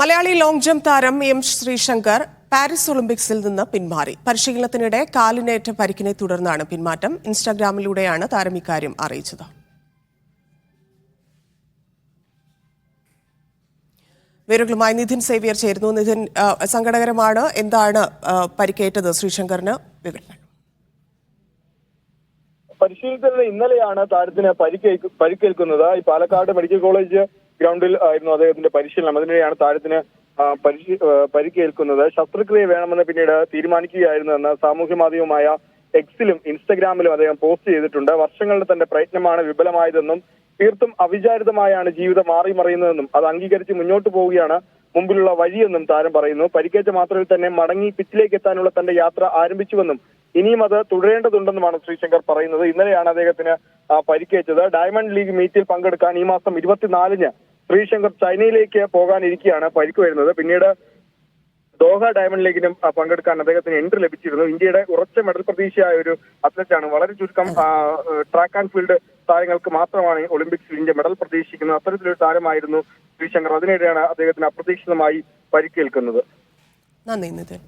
Malayali long jump താരം M Sreeshankar Paris ഒളിമ്പിക്സിൽ നിന്ന് പിന്മാറി. പരിശീലനത്തിനിടെ കാലിനേറ്റ പരിക്കിനെ തുടർന്നാണ് പിന്മാറ്റം. ഇൻസ്റ്റാഗ്രാമിലൂടെയാണ് താരം ഇക്കാര്യം അറിയിച്ചത്. വിവരങ്ങളുമായി നിധിൻ സേവ്യർ ചേരുന്നു. നിധിൻ, സങ്കടകരമാണ്. എന്താണ് പരിക്കേറ്റത് ശ്രീശങ്കറിന്? വിവരങ്ങൾ. പരിശീലനത്തിന് ഇന്നലെയാണ് താരത്തിന് പരിക്കേൽക്കുന്നത്. ഈ പാലക്കാട് മെഡിക്കൽ കോളേജ് ഗ്രൗണ്ടിൽ ആയിരുന്നു അദ്ദേഹത്തിന്റെ പരിശീലനം. അതിനിടെയാണ് താരത്തിന് പരിക്കേൽക്കുന്നത്. ശസ്ത്രക്രിയ വേണമെന്ന് പിന്നീട് തീരുമാനിക്കുകയായിരുന്നുവെന്ന് സാമൂഹ്യ മാധ്യമമായ എക്സിലും ഇൻസ്റ്റഗ്രാമിലും അദ്ദേഹം പോസ്റ്റ് ചെയ്തിട്ടുണ്ട്. വർഷങ്ങളുടെ തന്റെ പ്രയത്നമാണ് വിഫലമായതെന്നും തീർത്തും അവിചാരിതമായാണ് ജീവിതം മാറി മറിയുന്നതെന്നും അത് അംഗീകരിച്ച് മുന്നോട്ട് പോവുകയാണ് മുമ്പിലുള്ള വഴിയെന്നും താരം പറയുന്നു. പരിക്കേറ്റ മാത്രയിൽ തന്നെ മടങ്ങി പിച്ചിലേക്ക് എത്താനുള്ള തന്റെ യാത്ര ആരംഭിച്ചുവെന്നും ഇനിയും അത് തുടരേണ്ടതുണ്ടെന്നുമാണ് ശ്രീശങ്കർ പറയുന്നത്. ഇന്നലെയാണ് അദ്ദേഹത്തിന് പരിക്കേറ്റത്. ഡയമണ്ട് ലീഗ് മീറ്റിൽ പങ്കെടുക്കാൻ ഈ മാസം 24-ന് ശ്രീശങ്കർ ചൈനയിലേക്ക് പോകാനിരിക്കെയാണ് പരിക്ക് വരുന്നത്. പിന്നീട് ദോഹ ഡയമണ്ട് ലീഗിനും പങ്കെടുക്കാൻ അദ്ദേഹത്തിന് എൻട്രി ലഭിച്ചിരുന്നു. ഇന്ത്യയുടെ ഉറച്ച മെഡൽ പ്രതീക്ഷയായ ഒരു അത്ലറ്റാണ്. വളരെ ചുരുക്കം ട്രാക്ക് ആൻഡ് ഫീൽഡ് താരങ്ങൾക്ക് മാത്രമാണ് ഒളിമ്പിക്സിൽ ഇന്ത്യ മെഡൽ പ്രതീക്ഷിക്കുന്നത്. അത്തരത്തിലൊരു താരമായിരുന്നു ശ്രീശങ്കർ. അതിനിടെയാണ് അദ്ദേഹത്തിന് അപ്രതീക്ഷിതമായി പരിക്കേൽക്കുന്നത്. നന്ദി നിതിൻ.